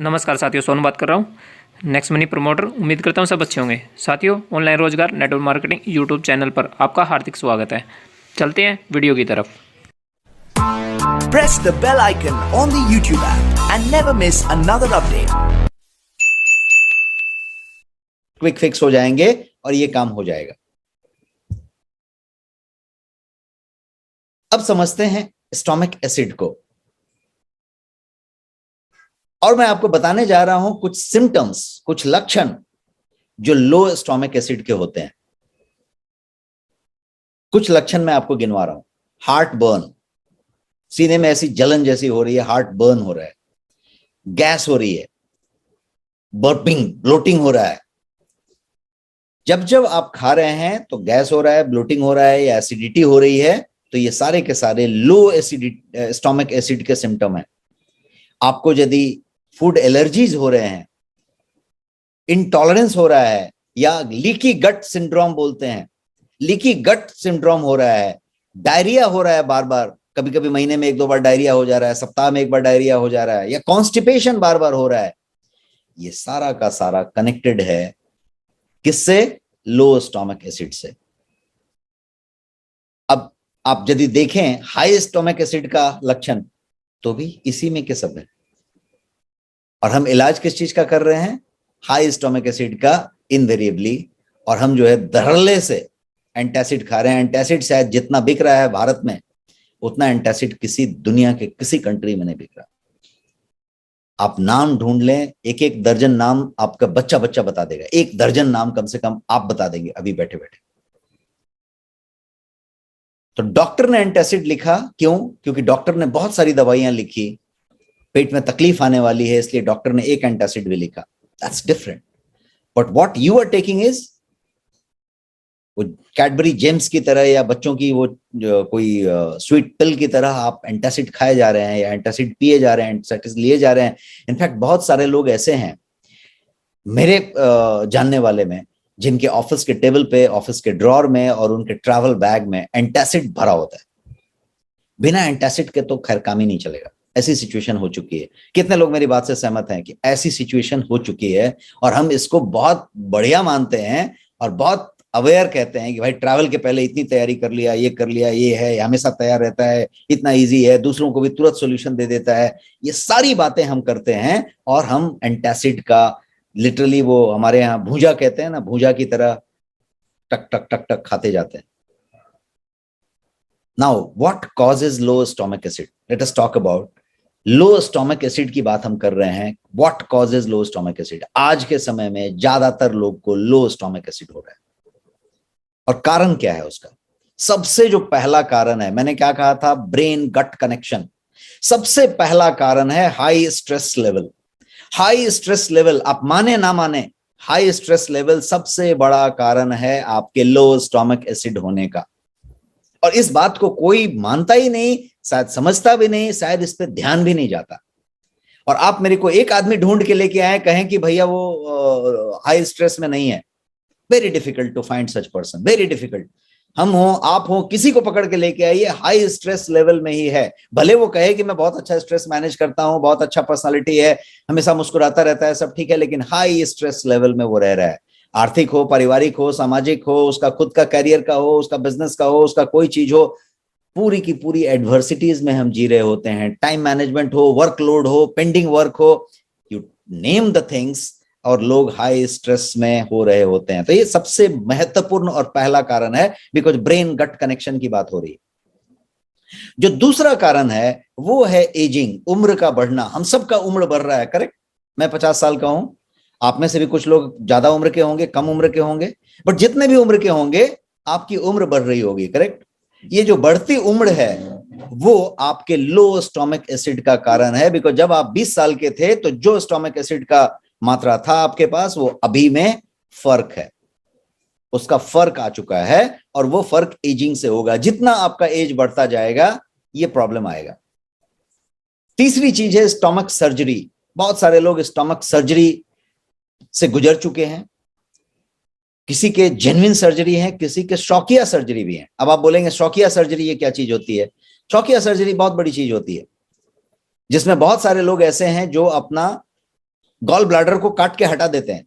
नमस्कार साथियों, सोनू बात कर रहा हूँ, नेक्स्ट मनी प्रमोटर। उम्मीद करता हूँ सब अच्छे होंगे। साथियों, ऑनलाइन रोजगार नेटवर्क मार्केटिंग यूट्यूब चैनल पर आपका हार्दिक स्वागत है। चलते हैं वीडियो की तरफ। Press the bell icon on the YouTube app and never miss another update. Quick fix हो जाएंगे और ये काम हो जाएगा। अब समझते हैं स्टोमिक एसिड को, और मैं आपको बताने जा रहा हूं कुछ सिम्टम्स, कुछ लक्षण जो लो स्टोमिक एसिड के होते हैं। कुछ लक्षण मैं आपको गिनवा रहा हूं। हार्ट बर्न, सीने में ऐसी जलन जैसी हो रही है, हार्ट बर्न हो रहा है, गैस हो रही है, बर्पिंग, ब्लोटिंग हो रहा है। जब जब आप खा रहे हैं तो गैस हो रहा है, ब्लोटिंग हो रहा है या एसिडिटी हो रही है, तो ये सारे के सारे लो एसिडिटी स्टोमिक एसिड के सिम्टम है। आपको यदि फूड एलर्जीज हो रहे हैं, इंटॉलरेंस हो रहा है, या लीकी गट सिंड्रोम बोलते हैं, लीकी गट सिंड्रोम हो रहा है, डायरिया हो रहा है बार बार, कभी कभी महीने में 1-2 बार डायरिया हो जा रहा है, सप्ताह में 1 बार डायरिया हो जा रहा है, या कॉन्स्टिपेशन बार बार हो रहा है, ये सारा का सारा कनेक्टेड है किससे? लो स्टोमिक एसिड से। अब आप यदि देखें हाई स्टोमिक एसिड का लक्षण, तो भी इसी में के सब है। और हम इलाज किस चीज का कर रहे हैं? हाई स्टोमिक एसिड का इनवेरिएबली। और हम जो है धड़ल्ले से एंटासिड खा रहे हैं। एंटासिड शायद जितना बिक रहा है भारत में, उतना एंटासिड किसी दुनिया के किसी कंट्री में नहीं बिक रहा। आप नाम ढूंढ लें, 1-1 दर्जन नाम आपका बच्चा बता देगा। 1 दर्जन नाम कम से कम आप बता देंगे अभी बैठे बैठे। तो डॉक्टर ने एंटासिड लिखा, क्यों? क्योंकि डॉक्टर ने बहुत सारी दवाइयां लिखी, पेट में तकलीफ आने वाली है, इसलिए डॉक्टर ने एक एंटासिड भी लिखा। That's different. But what you are taking is, वो कैडबरी जेम्स की तरह या बच्चों की वो कोई स्वीट पिल की तरह आप एंटासिड खाए जा रहे हैं या एंटासिड पिए जा रहे हैं, एंटासिड लिए जा रहे हैं। इनफैक्ट बहुत सारे लोग ऐसे हैं मेरे जानने वाले में, जिनके ऑफिस के टेबल पे, ऑफिस के ड्रॉर में और उनके ट्रैवल बैग में एंटासिड भरा होता है। बिना एंटासिड के तो खैर काम ही नहीं चलेगा। ऐसी सिचुएशन हो चुकी है। कितने लोग मेरी बात से सहमत हैं कि ऐसी सिचुएशन हो चुकी है? और हम इसको बहुत बढ़िया मानते हैं और बहुत अवेयर कहते हैं कि भाई ट्रैवल के पहले इतनी तैयारी कर लिया, ये कर लिया, ये है, हमेशा तैयार रहता है, इतना इजी है, दूसरों को भी तुरंत सॉल्यूशन दे देता है। ये सारी बातें हम करते हैं और हम एंटासिड का लिटरली, वो हमारे यहाँ भूजा कहते हैं ना, भूजा की तरह टक टक टक टक खाते जाते हैं। Now what causes low stomach acid? Let us talk about low stomach acid की बात हम कर रहे हैं। What causes low stomach acid? आज के समय में ज्यादातर लोग को लो स्टोमिक एसिड हो रहा है। और कारण क्या है उसका? सबसे जो पहला कारण है, मैंने क्या कहा था? ब्रेन गट कनेक्शन। सबसे पहला कारण है high stress level. High stress level, आप माने ना माने, हाई स्ट्रेस लेवल सबसे बड़ा कारण है आपके लो स्टोमिक एसिड होने का। और इस बात को कोई मानता ही नहीं, शायद समझता भी नहीं, शायद इस पे ध्यान भी नहीं जाता। और आप मेरे को एक आदमी ढूंढ के लेके आए, कहें कि भैया वो हाई स्ट्रेस में नहीं है। Very difficult to find such person, very difficult. हम हो, आप हो, किसी को पकड़ के लेके आइए, हाई स्ट्रेस लेवल में ही है। भले वो कहे कि मैं बहुत अच्छा स्ट्रेस मैनेज करता हूं, बहुत अच्छा पर्सनालिटी है, हमेशा मुस्कुराता रहता है, सब ठीक है, लेकिन हाई स्ट्रेस लेवल में वो रह रहा है। आर्थिक हो, पारिवारिक हो, सामाजिक हो, उसका खुद का करियर का हो, उसका बिजनेस का हो, उसका कोई चीज हो, पूरी की पूरी एडवर्सिटीज में हम जी रहे होते हैं। टाइम मैनेजमेंट हो, वर्कलोड हो, पेंडिंग वर्क हो, यू नेम द थिंग्स, और लोग हाई स्ट्रेस में हो रहे होते हैं। तो ये सबसे महत्वपूर्ण और पहला कारण है, बिकॉज ब्रेन गट कनेक्शन की बात हो रही है। जो दूसरा कारण है वो है एजिंग, उम्र का बढ़ना। हम सबका उम्र बढ़ रहा है, करेक्ट? मैं 50 साल का हूं, आप में से भी कुछ लोग ज्यादा उम्र के होंगे, कम उम्र के होंगे, बट जितने भी उम्र के होंगे आपकी उम्र बढ़ रही होगी, करेक्ट? ये जो बढ़ती उम्र है वो आपके लो स्टोमिक एसिड का कारण है। बिकॉज जब आप 20 साल के थे तो जो स्टोमिक एसिड का मात्रा था आपके पास, वो अभी में फर्क है, उसका फर्क आ चुका है, और वो फर्क एजिंग से होगा। जितना आपका एज बढ़ता जाएगा ये प्रॉब्लम आएगा। तीसरी चीज है स्टोमक सर्जरी। बहुत सारे लोग स्टोमक सर्जरी से गुजर चुके हैं। किसी के जेन्युइन सर्जरी है, किसी के शौकिया सर्जरी भी है। अब आप बोलेंगे शौकिया सर्जरी ये क्या चीज होती है? शौकिया सर्जरी बहुत बड़ी चीज होती है, जिसमें बहुत सारे लोग ऐसे हैं जो अपना गॉल ब्लैडर को काट के हटा देते हैं,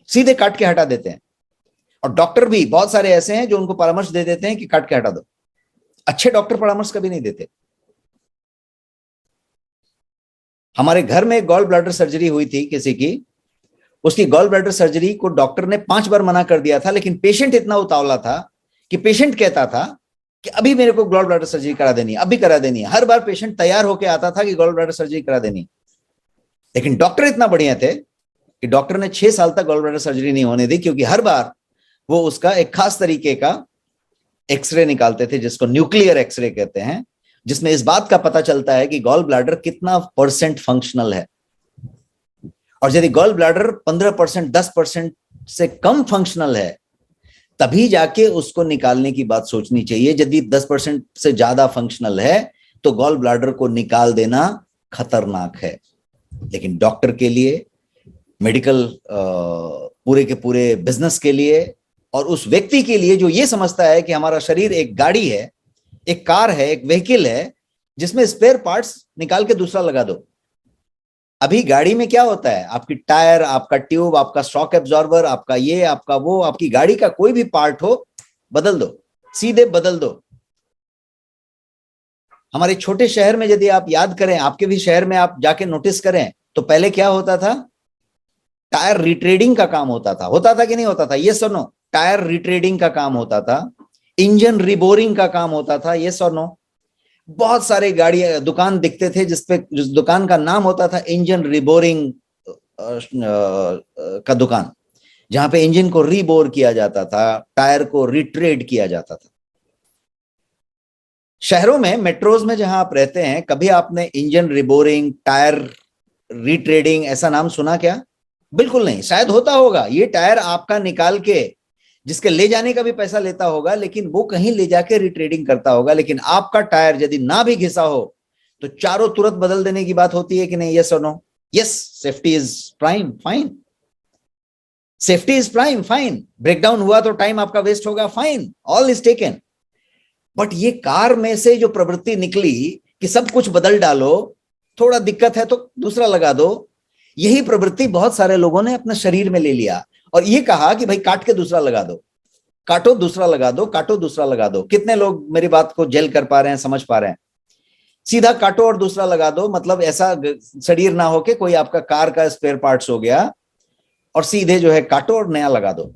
सीधे काट के हटा देते हैं। और डॉक्टर भी बहुत सारे ऐसे हैं जो उनको परामर्श दे देते हैं कि काट के हटा दो। अच्छे डॉक्टर परामर्श कभी नहीं देते। हमारे घर में एक गॉल ब्लैडर सर्जरी हुई थी किसी की, उसकी गॉल ब्लैडर सर्जरी को डॉक्टर ने 5 बार मना कर दिया था, लेकिन पेशेंट इतना उतावला था कि पेशेंट कहता था कि अभी मेरे को गॉल ब्लैडर सर्जरी करा देनी है, अभी करा देनी है। हर बार पेशेंट तैयार होकर आता था कि गॉल ब्लैडर सर्जरी करा देनी, लेकिन डॉक्टर इतना बढ़िया थे कि डॉक्टर ने 6 साल तक गॉल ब्लैडर सर्जरी नहीं होने दी, क्योंकि हर बार वो उसका एक खास तरीके का एक्सरे निकालते थे, जिसको न्यूक्लियर एक्सरे कहते हैं, जिसमें इस बात का पता चलता है कि गॉल ब्लैडर कितना % फंक्शनल है। और यदि गॉल ब्लैडर 15%, 10% से कम फंक्शनल है, तभी जाके उसको निकालने की बात सोचनी चाहिए। यदि 10% से ज्यादा फंक्शनल है तो गॉल ब्लैडर को निकाल देना खतरनाक है। लेकिन डॉक्टर के लिए, मेडिकल पूरे के पूरे बिजनेस के लिए, और उस व्यक्ति के लिए जो ये समझता है कि हमारा शरीर एक गाड़ी है, एक कार है, एक व्हीकल है जिसमें स्पेयर पार्ट्स निकाल के दूसरा लगा दो। अभी गाड़ी में क्या होता है, आपकी टायर, आपका ट्यूब, आपका शॉक एब्जॉर्बर, आपका ये, आपका वो, आपकी गाड़ी का कोई भी पार्ट हो, बदल दो, सीधे बदल दो। हमारे छोटे शहर में यदि आप याद करें, आपके भी शहर में आप जाके नोटिस करें, तो पहले क्या होता था, टायर रिट्रेडिंग का काम होता था कि नहीं होता था? ये सुनो, टायर रिट्रेडिंग का काम होता था, इंजन रिबोरिंग का काम होता था, ये सुनो। बहुत सारे गाड़ियां, दुकान दिखते थे जिस दुकान का नाम होता था इंजन रिबोरिंग का दुकान, जहां पे इंजन को रिबोर किया जाता था, टायर को रिट्रेड किया जाता था। शहरों में, मेट्रोज में जहां आप रहते हैं, कभी आपने इंजन रिबोरिंग, टायर रिट्रेडिंग ऐसा नाम सुना क्या? बिल्कुल नहीं। शायद होता होगा, ये टायर आपका निकाल के जिसके ले जाने का भी पैसा लेता होगा, लेकिन वो कहीं ले जाके रिट्रेडिंग करता होगा। लेकिन आपका टायर यदि ना भी घिसा हो तो चारों तुरंत बदल देने की बात होती है कि नहीं? यस और no? Yes, safety is prime, fine. Safety is prime, fine. Breakdown हुआ तो टाइम आपका वेस्ट होगा, fine, all is taken. But ये कार में से जो प्रवृत्ति निकली कि सब कुछ बदल डालो, थोड़ा दिक्कत है तो दूसरा लगा दो, यही प्रवृत्ति बहुत सारे लोगों ने अपने शरीर में ले लिया और ये कहा कि भाई काट के दूसरा लगा दो, काटो दूसरा लगा दो, काटो दूसरा लगा दो। कितने लोग मेरी बात को जेल कर पा रहे हैं, समझ पा रहे हैं? सीधा काटो और दूसरा लगा दो, मतलब ऐसा शरीर ना हो कि कोई आपका कार का स्पेयर पार्ट्स हो गया और सीधे जो है काटो और नया लगा दो।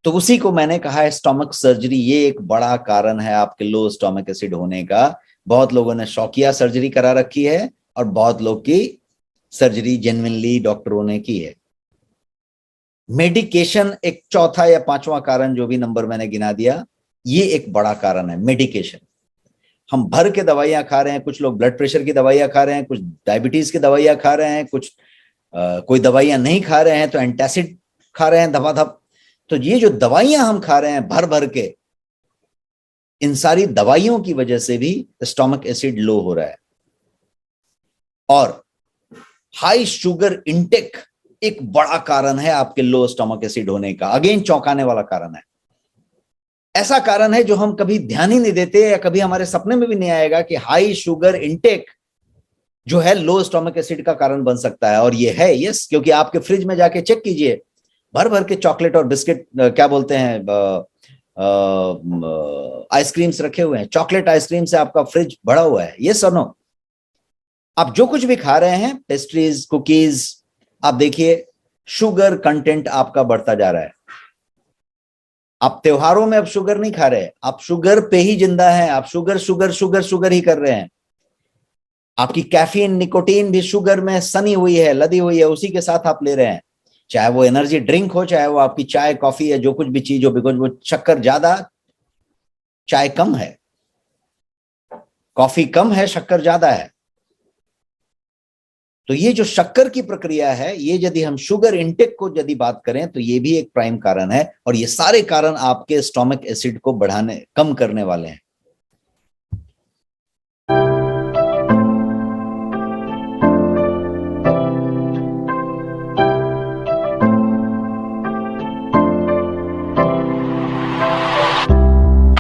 तो उसी को मैंने कहा है स्टोमक सर्जरी। ये एक बड़ा कारण है आपके लो स्टोमक एसिड होने का। बहुत लोगों ने शौकिया सर्जरी करा रखी है और बहुत लोग की सर्जरी जेन्युइनली डॉक्टरों ने की है। मेडिकेशन एक चौथा या पांचवा कारण, जो भी नंबर मैंने गिना दिया, ये एक बड़ा कारण है, मेडिकेशन। हम भर के दवाइयां खा रहे हैं, कुछ लोग ब्लड प्रेशर की दवाइयां खा रहे हैं, कुछ डायबिटीज की दवाइयां खा रहे हैं, कुछ कोई दवाइयां नहीं खा रहे हैं तो एंटासिड खा रहे हैं धपाधप। तो ये जो दवाइयां हम खा रहे हैं भर भर के, इन सारी दवाइयों की वजह से भी स्टोमक एसिड लो हो रहा है। और हाई शुगर इंटेक एक बड़ा कारण है आपके लो स्टोमक एसिड होने का। अगेन चौंकाने वाला कारण है, ऐसा कारण है जो हम कभी ध्यान ही नहीं देते या कभी हमारे सपने में भी नहीं आएगा कि हाई शुगर इंटेक जो है लो स्टोमक एसिड का कारण बन सकता है। और ये है, यस, क्योंकि आपके फ्रिज में जाके चेक कीजिए, भर भर के चॉकलेट और बिस्किट, क्या बोलते हैं, आइसक्रीम्स रखे हुए हैं। चॉकलेट आइसक्रीम से आपका फ्रिज भरा हुआ है, ये सुनो। आप जो कुछ भी खा रहे हैं, पेस्ट्रीज, कुकीज, आप देखिए शुगर कंटेंट आपका बढ़ता जा रहा है। आप त्योहारों में अब शुगर नहीं खा रहे, आप शुगर पे ही जिंदा हैं। आप शुगर शुगर शुगर शुगर ही कर रहे हैं। आपकी कैफीन, निकोटीन भी शुगर में सनी हुई है, लदी हुई है, उसी के साथ आप ले रहे हैं। चाहे वो एनर्जी ड्रिंक हो, चाहे वो आपकी चाय कॉफी है, जो कुछ भी चीज हो, बिकॉज वो शक्कर ज्यादा, चाय कम है, कॉफी कम है, शक्कर ज्यादा है। तो ये जो शक्कर की प्रक्रिया है, ये यदि हम शुगर इंटेक को यदि बात करें तो ये भी एक प्राइम कारण है। और ये सारे कारण आपके स्टोमक एसिड को बढ़ाने, कम करने वाले हैं।